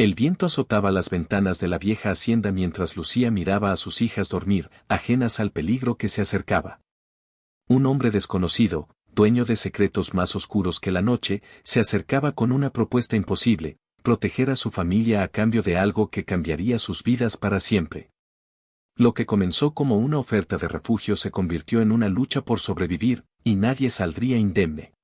El viento azotaba las ventanas de la vieja hacienda mientras Lucía miraba a sus hijas dormir, ajenas al peligro que se acercaba. Un hombre desconocido, dueño de secretos más oscuros que la noche, se acercaba con una propuesta imposible: proteger a su familia a cambio de algo que cambiaría sus vidas para siempre. Lo que comenzó como una oferta de refugio se convirtió en una lucha por sobrevivir, y nadie saldría indemne.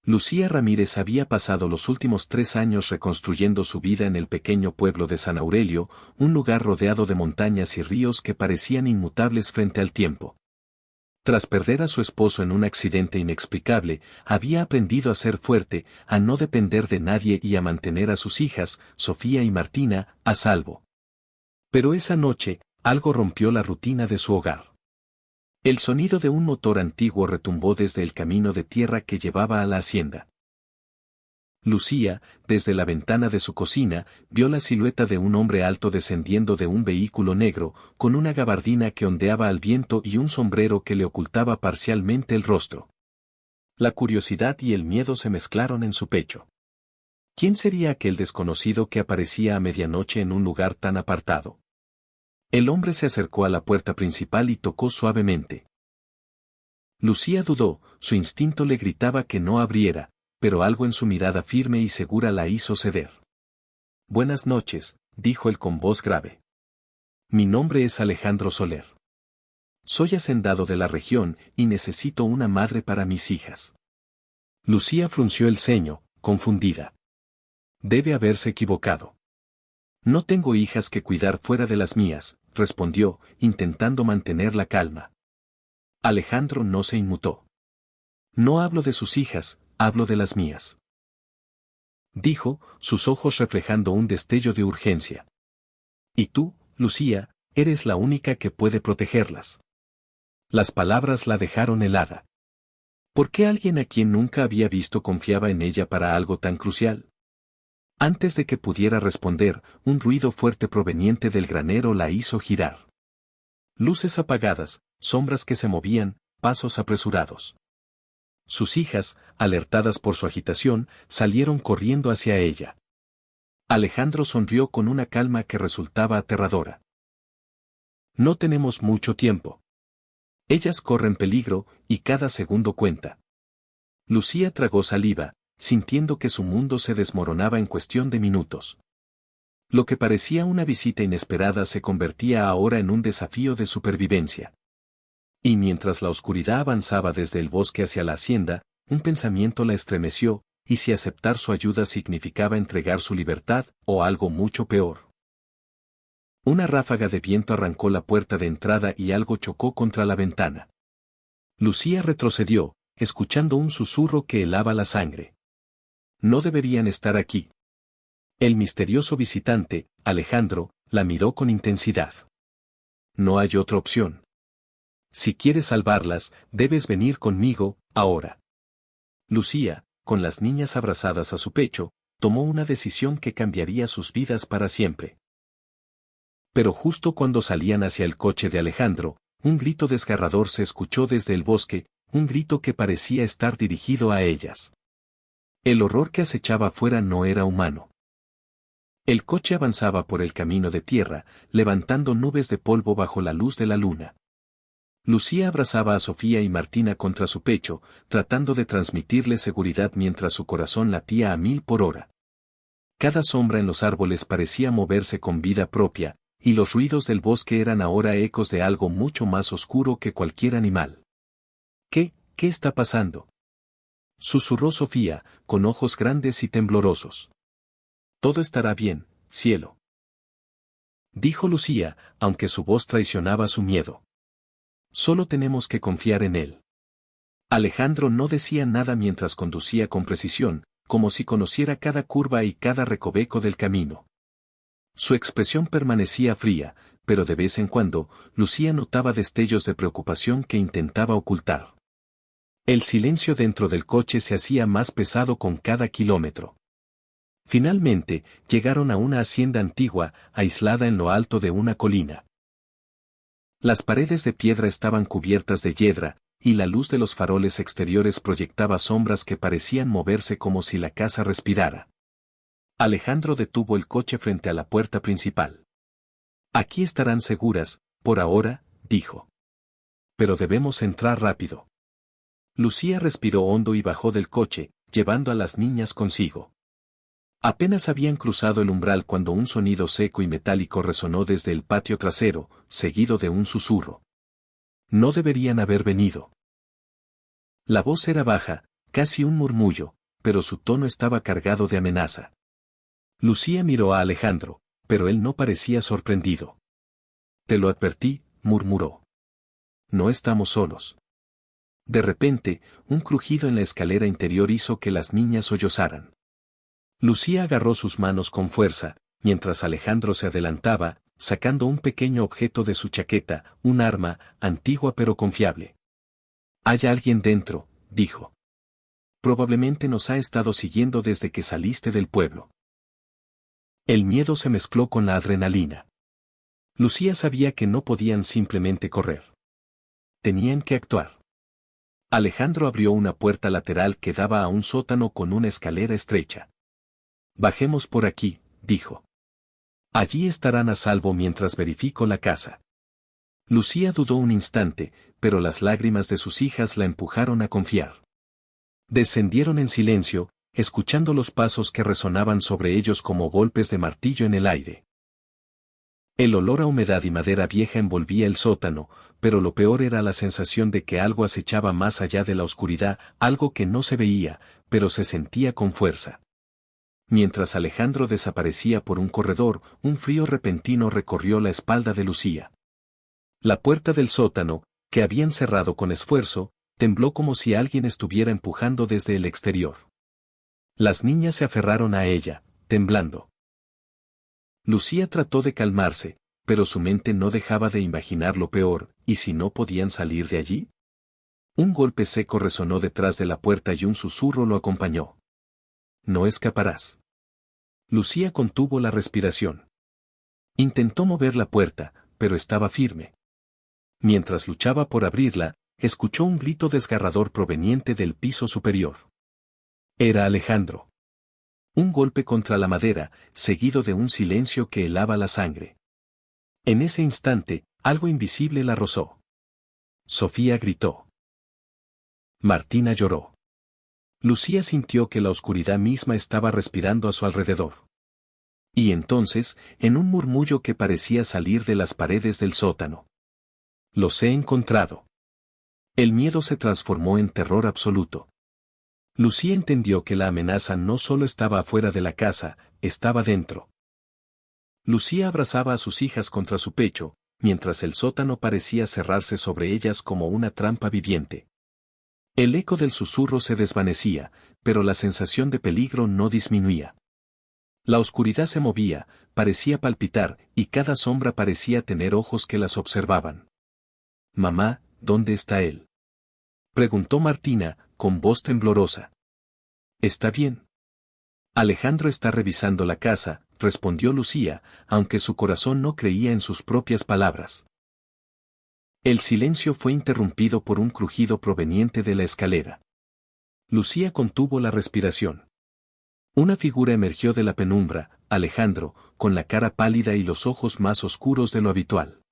Lucía Ramírez había pasado los últimos 3 años reconstruyendo su vida en el pequeño pueblo de San Aurelio, un lugar rodeado de montañas y ríos que parecían inmutables frente al tiempo. Tras perder a su esposo en un accidente inexplicable, había aprendido a ser fuerte, a no depender de nadie y a mantener a sus hijas, Sofía y Martina, a salvo. Pero esa noche, algo rompió la rutina de su hogar. El sonido de un motor antiguo retumbó desde el camino de tierra que llevaba a la hacienda. Lucía, desde la ventana de su cocina, vio la silueta de un hombre alto descendiendo de un vehículo negro, con una gabardina que ondeaba al viento y un sombrero que le ocultaba parcialmente el rostro. La curiosidad y el miedo se mezclaron en su pecho. ¿Quién sería aquel desconocido que aparecía a medianoche en un lugar tan apartado? El hombre se acercó a la puerta principal y tocó suavemente. Lucía dudó, su instinto le gritaba que no abriera, pero algo en su mirada firme y segura la hizo ceder. «Buenas noches», dijo él con voz grave. «Mi nombre es Alejandro Soler. Soy hacendado de la región y necesito una madre para mis hijas». Lucía frunció el ceño, confundida. Debe haberse equivocado. «No tengo hijas que cuidar fuera de las mías», respondió, intentando mantener la calma. Alejandro no se inmutó. «No hablo de sus hijas, hablo de las mías», dijo, sus ojos reflejando un destello de urgencia. «Y tú, Lucía, eres la única que puede protegerlas». Las palabras la dejaron helada. ¿Por qué alguien a quien nunca había visto confiaba en ella para algo tan crucial? Antes de que pudiera responder, un ruido fuerte proveniente del granero la hizo girar. Luces apagadas, sombras que se movían, pasos apresurados. Sus hijas, alertadas por su agitación, salieron corriendo hacia ella. Alejandro sonrió con una calma que resultaba aterradora. «No tenemos mucho tiempo. Ellas corren peligro, y cada segundo cuenta». Lucía tragó saliva, sintiendo que su mundo se desmoronaba en cuestión de minutos. Lo que parecía una visita inesperada se convertía ahora en un desafío de supervivencia. Y mientras la oscuridad avanzaba desde el bosque hacia la hacienda, un pensamiento la estremeció, y si aceptar su ayuda significaba entregar su libertad, o algo mucho peor. Una ráfaga de viento arrancó la puerta de entrada y algo chocó contra la ventana. Lucía retrocedió, escuchando un susurro que helaba la sangre. No deberían estar aquí. El misterioso visitante, Alejandro, la miró con intensidad. No hay otra opción. Si quieres salvarlas, debes venir conmigo, ahora. Lucía, con las niñas abrazadas a su pecho, tomó una decisión que cambiaría sus vidas para siempre. Pero justo cuando salían hacia el coche de Alejandro, un grito desgarrador se escuchó desde el bosque, un grito que parecía estar dirigido a ellas. El horror que acechaba afuera no era humano. El coche avanzaba por el camino de tierra, levantando nubes de polvo bajo la luz de la luna. Lucía abrazaba a Sofía y Martina contra su pecho, tratando de transmitirles seguridad mientras su corazón latía a 1000 por hora. Cada sombra en los árboles parecía moverse con vida propia, y los ruidos del bosque eran ahora ecos de algo mucho más oscuro que cualquier animal. ¿Qué está pasando?», susurró Sofía, con ojos grandes y temblorosos. «Todo estará bien, cielo», dijo Lucía, aunque su voz traicionaba su miedo. «Solo tenemos que confiar en él». Alejandro no decía nada mientras conducía con precisión, como si conociera cada curva y cada recoveco del camino. Su expresión permanecía fría, pero de vez en cuando, Lucía notaba destellos de preocupación que intentaba ocultar. El silencio dentro del coche se hacía más pesado con cada kilómetro. Finalmente, llegaron a una hacienda antigua, aislada en lo alto de una colina. Las paredes de piedra estaban cubiertas de hiedra, y la luz de los faroles exteriores proyectaba sombras que parecían moverse como si la casa respirara. Alejandro detuvo el coche frente a la puerta principal. Aquí estarán seguras, por ahora, dijo. Pero debemos entrar rápido. Lucía respiró hondo y bajó del coche, llevando a las niñas consigo. Apenas habían cruzado el umbral cuando un sonido seco y metálico resonó desde el patio trasero, seguido de un susurro. No deberían haber venido. La voz era baja, casi un murmullo, pero su tono estaba cargado de amenaza. Lucía miró a Alejandro, pero él no parecía sorprendido. Te lo advertí, murmuró. No estamos solos. De repente, un crujido en la escalera interior hizo que las niñas sollozaran. Lucía agarró sus manos con fuerza, mientras Alejandro se adelantaba, sacando un pequeño objeto de su chaqueta, un arma, antigua pero confiable. Hay alguien dentro, dijo. Probablemente nos ha estado siguiendo desde que saliste del pueblo. El miedo se mezcló con la adrenalina. Lucía sabía que no podían simplemente correr. Tenían que actuar. Alejandro abrió una puerta lateral que daba a un sótano con una escalera estrecha. Bajemos por aquí, dijo. Allí estarán a salvo mientras verifico la casa. Lucía dudó un instante, pero las lágrimas de sus hijas la empujaron a confiar. Descendieron en silencio, escuchando los pasos que resonaban sobre ellos como golpes de martillo en el aire. El olor a humedad y madera vieja envolvía el sótano, pero lo peor era la sensación de que algo acechaba más allá de la oscuridad, algo que no se veía, pero se sentía con fuerza. Mientras Alejandro desaparecía por un corredor, un frío repentino recorrió la espalda de Lucía. La puerta del sótano, que habían cerrado con esfuerzo, tembló como si alguien estuviera empujando desde el exterior. Las niñas se aferraron a ella, temblando. Lucía trató de calmarse, pero su mente no dejaba de imaginar lo peor, ¿y si no podían salir de allí? Un golpe seco resonó detrás de la puerta y un susurro lo acompañó. No escaparás. Lucía contuvo la respiración. Intentó mover la puerta, pero estaba firme. Mientras luchaba por abrirla, escuchó un grito desgarrador proveniente del piso superior. Era Alejandro. Un golpe contra la madera, seguido de un silencio que helaba la sangre. En ese instante, algo invisible la rozó. Sofía gritó. Martina lloró. Lucía sintió que la oscuridad misma estaba respirando a su alrededor. Y entonces, en un murmullo que parecía salir de las paredes del sótano. Los he encontrado. El miedo se transformó en terror absoluto. Lucía entendió que la amenaza no solo estaba afuera de la casa, estaba dentro. Lucía abrazaba a sus hijas contra su pecho, mientras el sótano parecía cerrarse sobre ellas como una trampa viviente. El eco del susurro se desvanecía, pero la sensación de peligro no disminuía. La oscuridad se movía, parecía palpitar, y cada sombra parecía tener ojos que las observaban. «Mamá, ¿dónde está él?», preguntó Martina, con voz temblorosa. «¿Está bien?». «Alejandro está revisando la casa», respondió Lucía, aunque su corazón no creía en sus propias palabras. El silencio fue interrumpido por un crujido proveniente de la escalera. Lucía contuvo la respiración. Una figura emergió de la penumbra, Alejandro, con la cara pálida y los ojos más oscuros de lo habitual.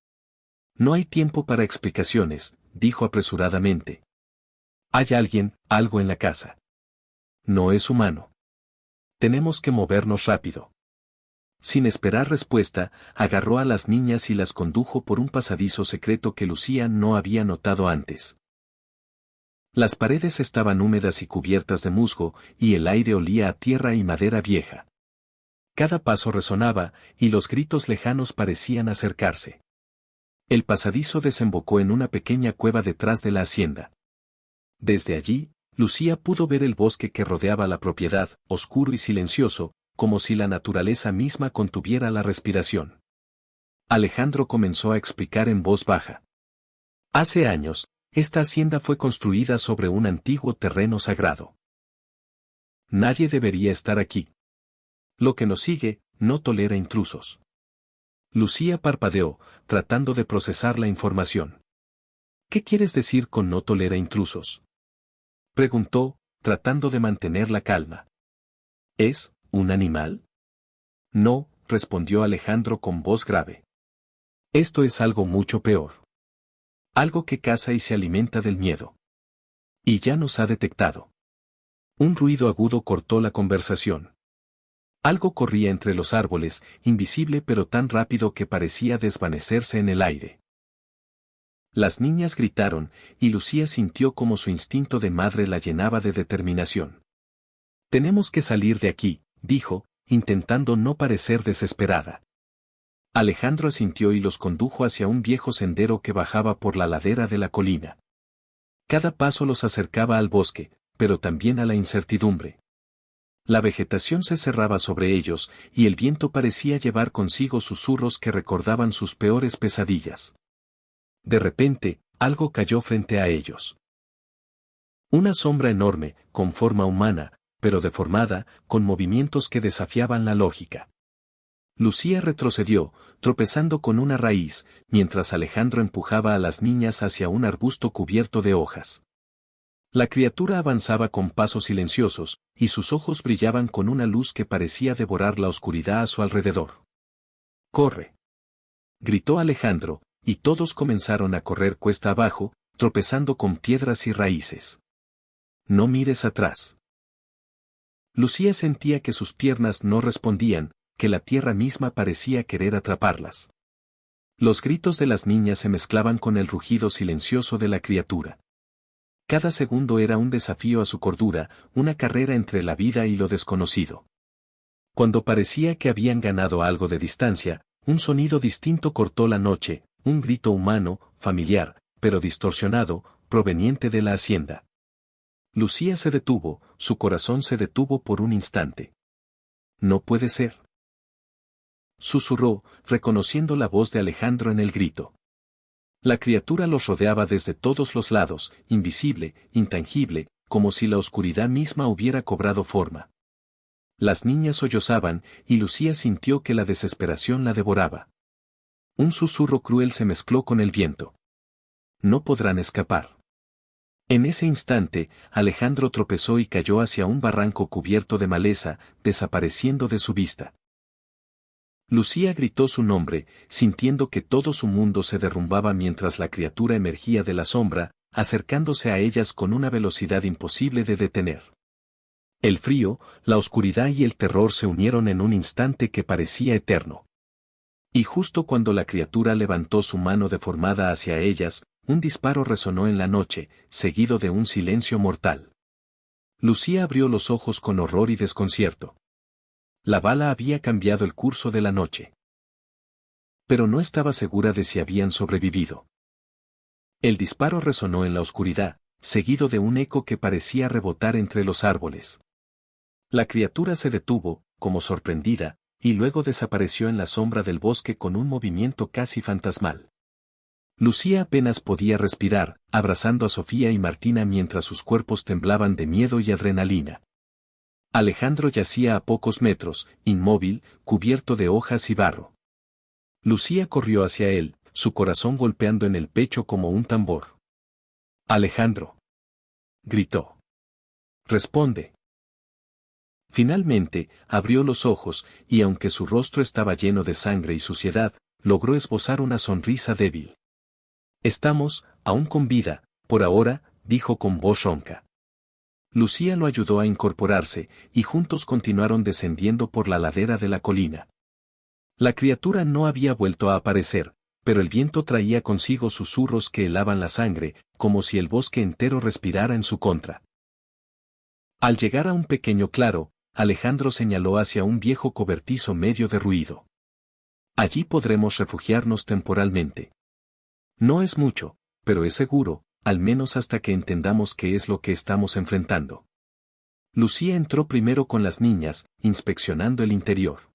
«No hay tiempo para explicaciones», dijo apresuradamente. «Hay alguien, algo en la casa. No es humano. Tenemos que movernos rápido». Sin esperar respuesta, agarró a las niñas y las condujo por un pasadizo secreto que Lucía no había notado antes. Las paredes estaban húmedas y cubiertas de musgo, y el aire olía a tierra y madera vieja. Cada paso resonaba, y los gritos lejanos parecían acercarse. El pasadizo desembocó en una pequeña cueva detrás de la hacienda. Desde allí, Lucía pudo ver el bosque que rodeaba la propiedad, oscuro y silencioso, como si la naturaleza misma contuviera la respiración. Alejandro comenzó a explicar en voz baja. Hace años, esta hacienda fue construida sobre un antiguo terreno sagrado. Nadie debería estar aquí. Lo que nos sigue, no tolera intrusos. Lucía parpadeó, tratando de procesar la información. ¿Qué quieres decir con no tolera intrusos?, preguntó, tratando de mantener la calma. ¿Es un animal? No, respondió Alejandro con voz grave. Esto es algo mucho peor. Algo que caza y se alimenta del miedo. Y ya nos ha detectado. Un ruido agudo cortó la conversación. Algo corría entre los árboles, invisible pero tan rápido que parecía desvanecerse en el aire. Las niñas gritaron, y Lucía sintió como su instinto de madre la llenaba de determinación. Tenemos que salir de aquí, dijo, intentando no parecer desesperada. Alejandro asintió y los condujo hacia un viejo sendero que bajaba por la ladera de la colina. Cada paso los acercaba al bosque, pero también a la incertidumbre. La vegetación se cerraba sobre ellos, y el viento parecía llevar consigo susurros que recordaban sus peores pesadillas. De repente, algo cayó frente a ellos. Una sombra enorme, con forma humana, pero deformada, con movimientos que desafiaban la lógica. Lucía retrocedió, tropezando con una raíz, mientras Alejandro empujaba a las niñas hacia un arbusto cubierto de hojas. La criatura avanzaba con pasos silenciosos, y sus ojos brillaban con una luz que parecía devorar la oscuridad a su alrededor. ¡Corre!, gritó Alejandro, y todos comenzaron a correr cuesta abajo, tropezando con piedras y raíces. No mires atrás. Lucía sentía que sus piernas no respondían, que la tierra misma parecía querer atraparlas. Los gritos de las niñas se mezclaban con el rugido silencioso de la criatura. Cada segundo era un desafío a su cordura, una carrera entre la vida y lo desconocido. Cuando parecía que habían ganado algo de distancia, un sonido distinto cortó la noche, un grito humano, familiar, pero distorsionado, proveniente de la hacienda. Lucía se detuvo, su corazón se detuvo por un instante. No puede ser. Susurró, reconociendo la voz de Alejandro en el grito. La criatura los rodeaba desde todos los lados, invisible, intangible, como si la oscuridad misma hubiera cobrado forma. Las niñas sollozaban, y Lucía sintió que la desesperación la devoraba. Un susurro cruel se mezcló con el viento. No podrán escapar. En ese instante, Alejandro tropezó y cayó hacia un barranco cubierto de maleza, desapareciendo de su vista. Lucía gritó su nombre, sintiendo que todo su mundo se derrumbaba mientras la criatura emergía de la sombra, acercándose a ellas con una velocidad imposible de detener. El frío, la oscuridad y el terror se unieron en un instante que parecía eterno. Y justo cuando la criatura levantó su mano deformada hacia ellas, un disparo resonó en la noche, seguido de un silencio mortal. Lucía abrió los ojos con horror y desconcierto. La bala había cambiado el curso de la noche. Pero no estaba segura de si habían sobrevivido. El disparo resonó en la oscuridad, seguido de un eco que parecía rebotar entre los árboles. La criatura se detuvo, como sorprendida, y luego desapareció en la sombra del bosque con un movimiento casi fantasmal. Lucía apenas podía respirar, abrazando a Sofía y Martina mientras sus cuerpos temblaban de miedo y adrenalina. Alejandro yacía a pocos metros, inmóvil, cubierto de hojas y barro. Lucía corrió hacia él, su corazón golpeando en el pecho como un tambor. «Alejandro», gritó. «Responde». Finalmente, abrió los ojos, y aunque su rostro estaba lleno de sangre y suciedad, logró esbozar una sonrisa débil. «Estamos, aún con vida, por ahora», dijo con voz ronca. Lucía lo ayudó a incorporarse, y juntos continuaron descendiendo por la ladera de la colina. La criatura no había vuelto a aparecer, pero el viento traía consigo susurros que helaban la sangre, como si el bosque entero respirara en su contra. Al llegar a un pequeño claro, Alejandro señaló hacia un viejo cobertizo medio derruido. «Allí podremos refugiarnos temporalmente. No es mucho, pero es seguro, al menos hasta que entendamos qué es lo que estamos enfrentando». Lucía entró primero con las niñas, inspeccionando el interior.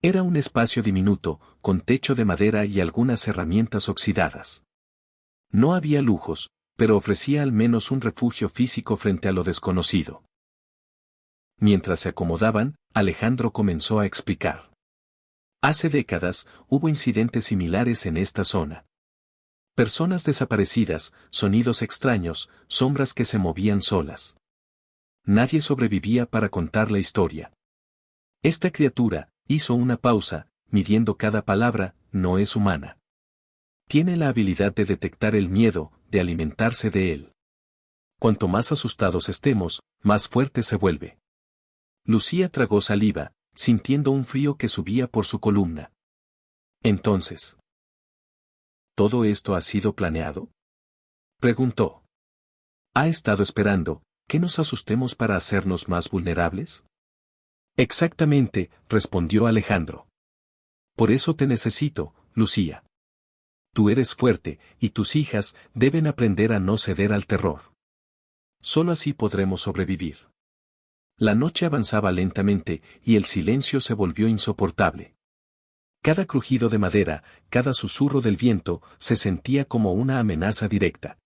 Era un espacio diminuto, con techo de madera y algunas herramientas oxidadas. No había lujos, pero ofrecía al menos un refugio físico frente a lo desconocido. Mientras se acomodaban, Alejandro comenzó a explicar. Hace décadas, hubo incidentes similares en esta zona. Personas desaparecidas, sonidos extraños, sombras que se movían solas. Nadie sobrevivía para contar la historia. Esta criatura, Hizo una pausa, midiendo cada palabra, no es humana. Tiene la habilidad de detectar el miedo, de alimentarse de él. Cuanto más asustados estemos, más fuerte se vuelve. Lucía tragó saliva, sintiendo un frío que subía por su columna. Entonces, ¿todo esto ha sido planeado?, preguntó. ¿Ha estado esperando que nos asustemos para hacernos más vulnerables? Exactamente, respondió Alejandro. Por eso te necesito, Lucía. Tú eres fuerte, y tus hijas deben aprender a no ceder al terror. Solo así podremos sobrevivir. La noche avanzaba lentamente, y el silencio se volvió insoportable. Cada crujido de madera, cada susurro del viento, se sentía como una amenaza directa.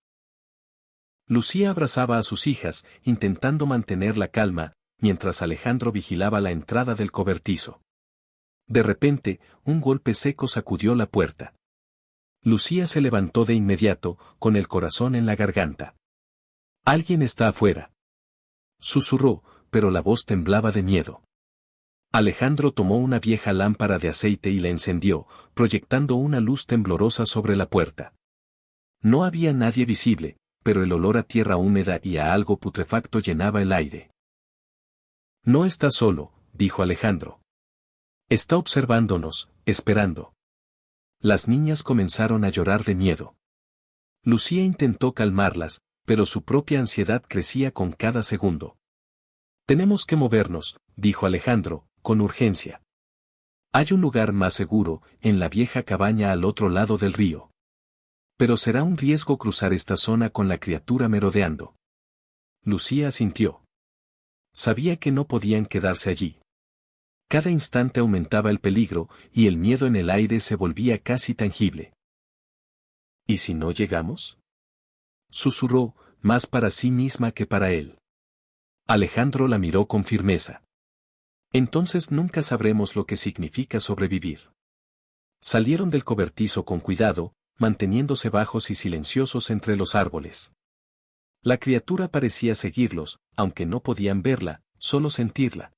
Lucía abrazaba a sus hijas, intentando mantener la calma, mientras Alejandro vigilaba la entrada del cobertizo. De repente, un golpe seco sacudió la puerta. Lucía se levantó de inmediato, con el corazón en la garganta. «Alguien está afuera», susurró, pero la voz temblaba de miedo. Alejandro tomó una vieja lámpara de aceite y la encendió, proyectando una luz temblorosa sobre la puerta. No había nadie visible, pero el olor a tierra húmeda y a algo putrefacto llenaba el aire. «No está solo», dijo Alejandro. «Está observándonos, esperando». Las niñas comenzaron a llorar de miedo. Lucía intentó calmarlas, pero su propia ansiedad crecía con cada segundo. «Tenemos que movernos», dijo Alejandro, con urgencia. «Hay un lugar más seguro, en la vieja cabaña al otro lado del río. Pero será un riesgo cruzar esta zona con la criatura merodeando». Lucía asintió. Sabía que no podían quedarse allí. Cada instante aumentaba el peligro, y el miedo en el aire se volvía casi tangible. «¿Y si no llegamos?», susurró, más para sí misma que para él. Alejandro la miró con firmeza. «Entonces nunca sabremos lo que significa sobrevivir». Salieron del cobertizo con cuidado, manteniéndose bajos y silenciosos entre los árboles. La criatura parecía seguirlos, aunque no podían verla, solo sentirla.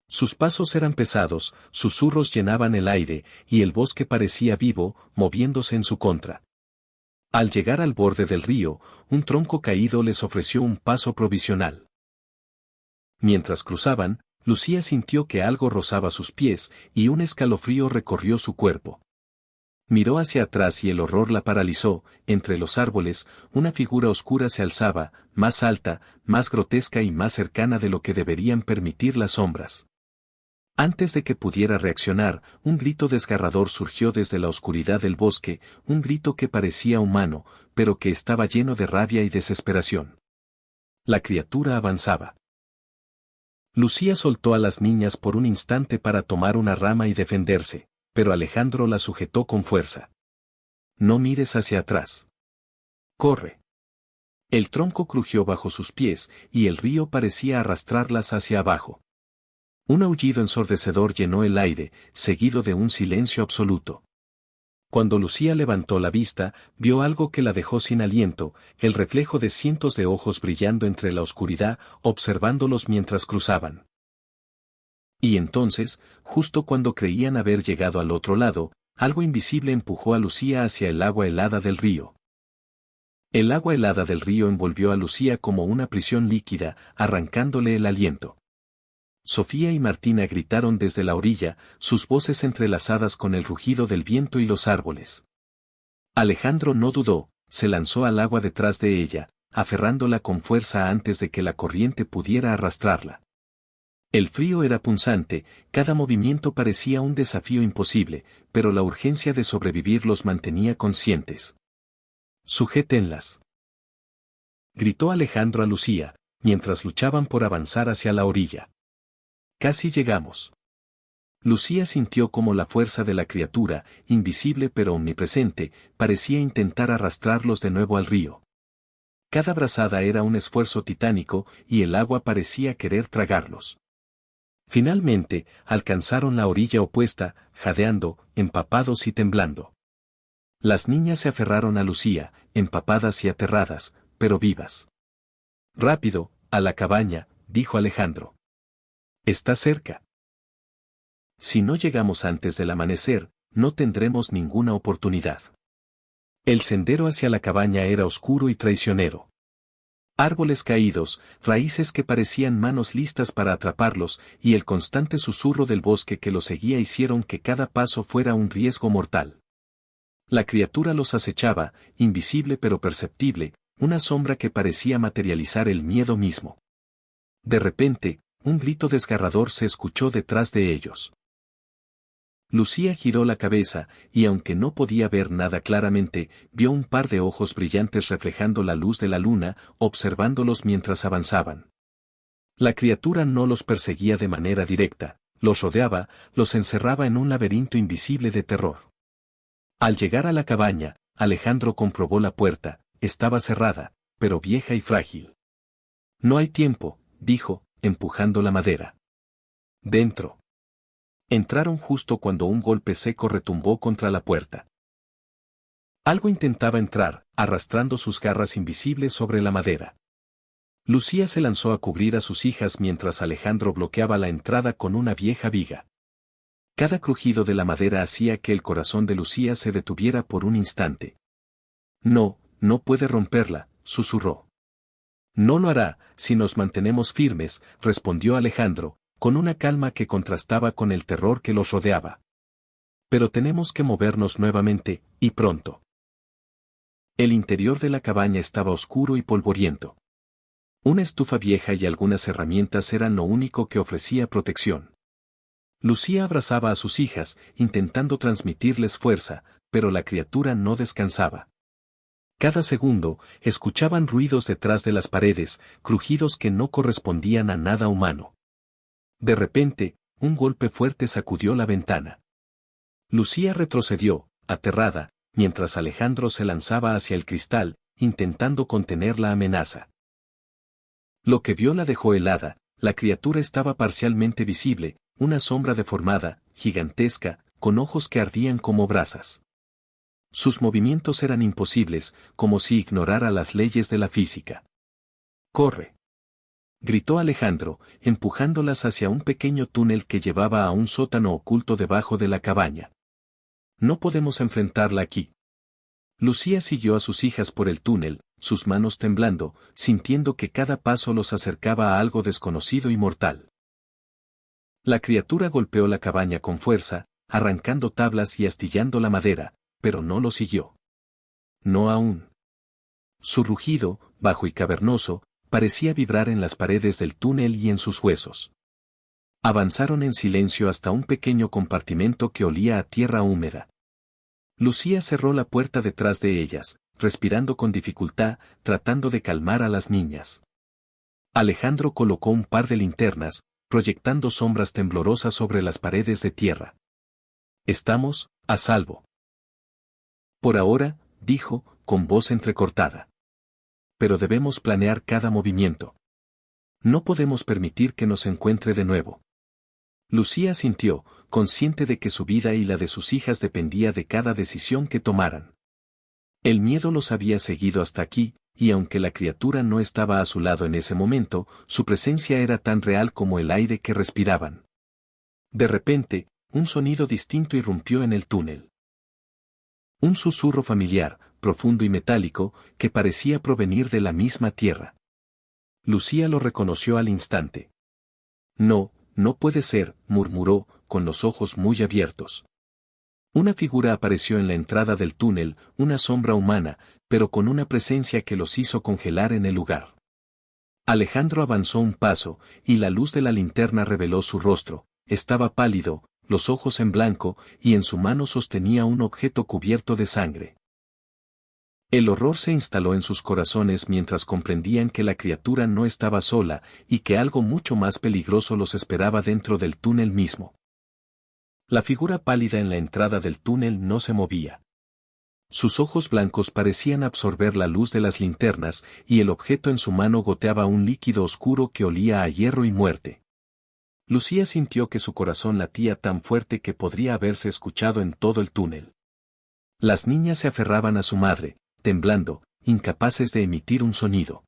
Sus pasos eran pesados, susurros llenaban el aire, y el bosque parecía vivo, moviéndose en su contra. Al llegar al borde del río, un tronco caído les ofreció un paso provisional. Mientras cruzaban, Lucía sintió que algo rozaba sus pies, y un escalofrío recorrió su cuerpo. Miró hacia atrás y el horror la paralizó. Entre los árboles, una figura oscura se alzaba, más alta, más grotesca y más cercana de lo que deberían permitir las sombras. Antes de que pudiera reaccionar, un grito desgarrador surgió desde la oscuridad del bosque, un grito que parecía humano, pero que estaba lleno de rabia y desesperación. La criatura avanzaba. Lucía soltó a las niñas por un instante para tomar una rama y defenderse, pero Alejandro la sujetó con fuerza. «No mires hacia atrás. Corre». El tronco crujió bajo sus pies, y el río parecía arrastrarlas hacia abajo. Un aullido ensordecedor llenó el aire, seguido de un silencio absoluto. Cuando Lucía levantó la vista, vio algo que la dejó sin aliento, el reflejo de cientos de ojos brillando entre la oscuridad, observándolos mientras cruzaban. Y entonces, justo cuando creían haber llegado al otro lado, algo invisible empujó a Lucía hacia el agua helada del río. El agua helada del río envolvió a Lucía como una prisión líquida, arrancándole el aliento. Sofía y Martina gritaron desde la orilla, sus voces entrelazadas con el rugido del viento y los árboles. Alejandro no dudó, se lanzó al agua detrás de ella, aferrándola con fuerza antes de que la corriente pudiera arrastrarla. El frío era punzante, cada movimiento parecía un desafío imposible, pero la urgencia de sobrevivir los mantenía conscientes. «Sujétenlas», gritó Alejandro a Lucía, mientras luchaban por avanzar hacia la orilla. «Casi llegamos». Lucía sintió como la fuerza de la criatura, invisible pero omnipresente, parecía intentar arrastrarlos de nuevo al río. Cada brazada era un esfuerzo titánico, y el agua parecía querer tragarlos. Finalmente, alcanzaron la orilla opuesta, jadeando, empapados y temblando. Las niñas se aferraron a Lucía, empapadas y aterradas, pero vivas. «Rápido, a la cabaña», dijo Alejandro. «Está cerca». Si no llegamos antes del amanecer, no tendremos ninguna oportunidad. El sendero hacia la cabaña era oscuro y traicionero. Árboles caídos, raíces que parecían manos listas para atraparlos, y el constante susurro del bosque que los seguía hicieron que cada paso fuera un riesgo mortal. La criatura los acechaba, invisible pero perceptible, una sombra que parecía materializar el miedo mismo. De repente, un grito desgarrador se escuchó detrás de ellos. Lucía giró la cabeza, y aunque no podía ver nada claramente, vio un par de ojos brillantes reflejando la luz de la luna, observándolos mientras avanzaban. La criatura no los perseguía de manera directa, los rodeaba, los encerraba en un laberinto invisible de terror. Al llegar a la cabaña, Alejandro comprobó la puerta, estaba cerrada, pero vieja y frágil. No hay tiempo, dijo, empujando la madera. Dentro. Entraron justo cuando un golpe seco retumbó contra la puerta. Algo intentaba entrar, arrastrando sus garras invisibles sobre la madera. Lucía se lanzó a cubrir a sus hijas mientras Alejandro bloqueaba la entrada con una vieja viga. Cada crujido de la madera hacía que el corazón de Lucía se detuviera por un instante. No, no puede romperla, susurró. No lo hará, si nos mantenemos firmes, respondió Alejandro, con una calma que contrastaba con el terror que los rodeaba. Pero tenemos que movernos nuevamente, y pronto. El interior de la cabaña estaba oscuro y polvoriento. Una estufa vieja y algunas herramientas eran lo único que ofrecía protección. Lucía abrazaba a sus hijas, intentando transmitirles fuerza, pero la criatura no descansaba. Cada segundo, escuchaban ruidos detrás de las paredes, crujidos que no correspondían a nada humano. De repente, un golpe fuerte sacudió la ventana. Lucía retrocedió, aterrada, mientras Alejandro se lanzaba hacia el cristal, intentando contener la amenaza. Lo que vio la dejó helada, la criatura estaba parcialmente visible, una sombra deformada, gigantesca, con ojos que ardían como brasas. Sus movimientos eran imposibles, como si ignorara las leyes de la física. ¡Corre!, gritó Alejandro, empujándolas hacia un pequeño túnel que llevaba a un sótano oculto debajo de la cabaña. No podemos enfrentarla aquí. Lucía siguió a sus hijas por el túnel, sus manos temblando, sintiendo que cada paso los acercaba a algo desconocido y mortal. La criatura golpeó la cabaña con fuerza, arrancando tablas y astillando la madera, pero no lo siguió. No aún. Su rugido, bajo y cavernoso, parecía vibrar en las paredes del túnel y en sus huesos. Avanzaron en silencio hasta un pequeño compartimento que olía a tierra húmeda. Lucía cerró la puerta detrás de ellas, respirando con dificultad, tratando de calmar a las niñas. Alejandro colocó un par de linternas, proyectando sombras temblorosas sobre las paredes de tierra. Estamos a salvo. Por ahora, dijo, con voz entrecortada. Pero debemos planear cada movimiento. No podemos permitir que nos encuentre de nuevo. Lucía asintió, consciente de que su vida y la de sus hijas dependía de cada decisión que tomaran. El miedo los había seguido hasta aquí, y aunque la criatura no estaba a su lado en ese momento, su presencia era tan real como el aire que respiraban. De repente, un sonido distinto irrumpió en el túnel. Un susurro familiar, profundo y metálico, que parecía provenir de la misma tierra. Lucía lo reconoció al instante. No, no puede ser, murmuró, con los ojos muy abiertos. Una figura apareció en la entrada del túnel, una sombra humana, pero con una presencia que los hizo congelar en el lugar. Alejandro avanzó un paso, y la luz de la linterna reveló su rostro. Estaba pálido, los ojos en blanco, y en su mano sostenía un objeto cubierto de sangre. El horror se instaló en sus corazones mientras comprendían que la criatura no estaba sola, y que algo mucho más peligroso los esperaba dentro del túnel mismo. La figura pálida en la entrada del túnel no se movía. Sus ojos blancos parecían absorber la luz de las linternas, y el objeto en su mano goteaba un líquido oscuro que olía a hierro y muerte. Lucía sintió que su corazón latía tan fuerte que podría haberse escuchado en todo el túnel. Las niñas se aferraban a su madre, temblando, incapaces de emitir un sonido.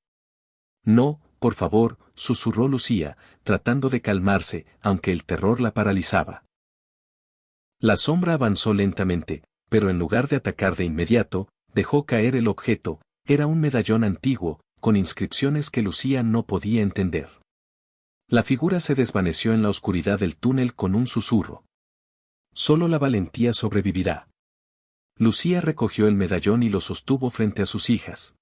No, por favor, susurró Lucía, tratando de calmarse, aunque el terror la paralizaba. La sombra avanzó lentamente, pero en lugar de atacar de inmediato, dejó caer el objeto. Era un medallón antiguo, con inscripciones que Lucía no podía entender. La figura se desvaneció en la oscuridad del túnel con un susurro. Solo la valentía sobrevivirá. Lucía recogió el medallón y lo sostuvo frente a sus hijas.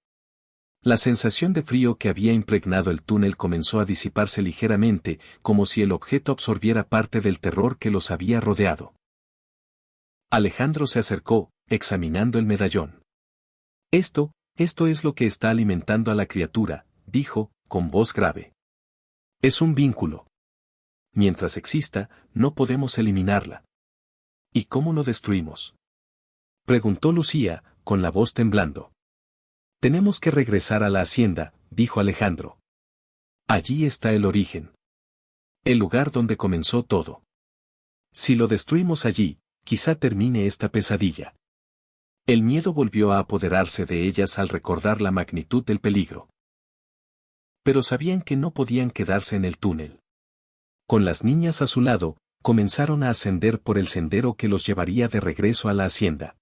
La sensación de frío que había impregnado el túnel comenzó a disiparse ligeramente, como si el objeto absorbiera parte del terror que los había rodeado. Alejandro se acercó, examinando el medallón. Esto es lo que está alimentando a la criatura, dijo, con voz grave. Es un vínculo. Mientras exista, no podemos eliminarla. ¿Y cómo lo destruimos?, preguntó Lucía, con la voz temblando. Tenemos que regresar a la hacienda, dijo Alejandro. Allí está el origen. El lugar donde comenzó todo. Si lo destruimos allí, quizá termine esta pesadilla. El miedo volvió a apoderarse de ellas al recordar la magnitud del peligro. Pero sabían que no podían quedarse en el túnel. Con las niñas a su lado, comenzaron a ascender por el sendero que los llevaría de regreso a la hacienda.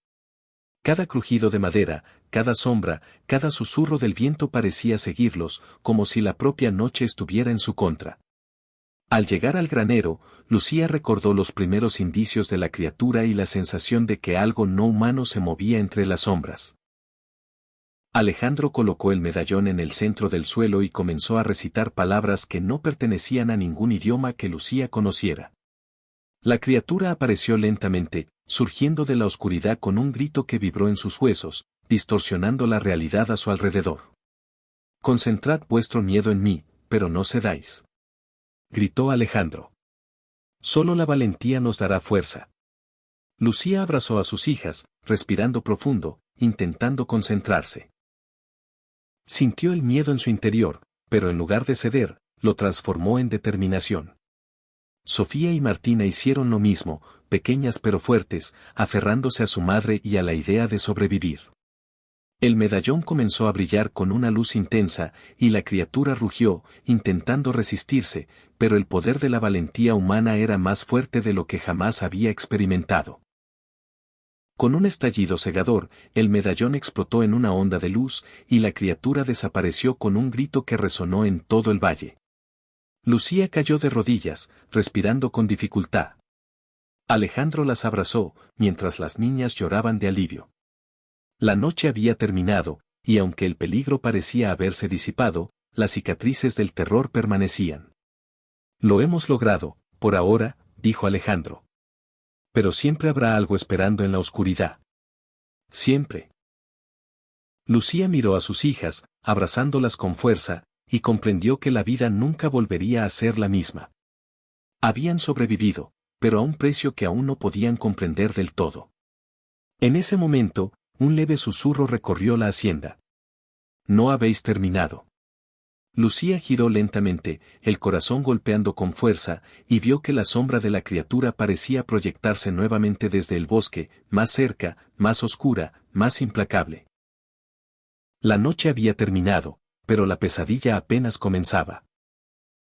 Cada crujido de madera, cada sombra, cada susurro del viento parecía seguirlos, como si la propia noche estuviera en su contra. Al llegar al granero, Lucía recordó los primeros indicios de la criatura y la sensación de que algo no humano se movía entre las sombras. Alejandro colocó el medallón en el centro del suelo y comenzó a recitar palabras que no pertenecían a ningún idioma que Lucía conociera. La criatura apareció lentamente, surgiendo de la oscuridad con un grito que vibró en sus huesos, distorsionando la realidad a su alrededor. Concentrad vuestro miedo en mí, pero no cedáis, gritó Alejandro. Solo la valentía nos dará fuerza. Lucía abrazó a sus hijas, respirando profundo, intentando concentrarse. Sintió el miedo en su interior, pero en lugar de ceder, lo transformó en determinación. Sofía y Martina hicieron lo mismo, pequeñas pero fuertes, aferrándose a su madre y a la idea de sobrevivir. El medallón comenzó a brillar con una luz intensa, y la criatura rugió, intentando resistirse, pero el poder de la valentía humana era más fuerte de lo que jamás había experimentado. Con un estallido cegador, el medallón explotó en una onda de luz, y la criatura desapareció con un grito que resonó en todo el valle. Lucía cayó de rodillas, respirando con dificultad. Alejandro las abrazó, mientras las niñas lloraban de alivio. La noche había terminado, y aunque el peligro parecía haberse disipado, las cicatrices del terror permanecían. Lo hemos logrado, por ahora, dijo Alejandro. Pero siempre habrá algo esperando en la oscuridad. Siempre. Lucía miró a sus hijas, abrazándolas con fuerza, y comprendió que la vida nunca volvería a ser la misma. Habían sobrevivido, pero a un precio que aún no podían comprender del todo. En ese momento, un leve susurro recorrió la hacienda. No habéis terminado. Lucía giró lentamente, el corazón golpeando con fuerza, y vio que la sombra de la criatura parecía proyectarse nuevamente desde el bosque, más cerca, más oscura, más implacable. La noche había terminado, pero la pesadilla apenas comenzaba.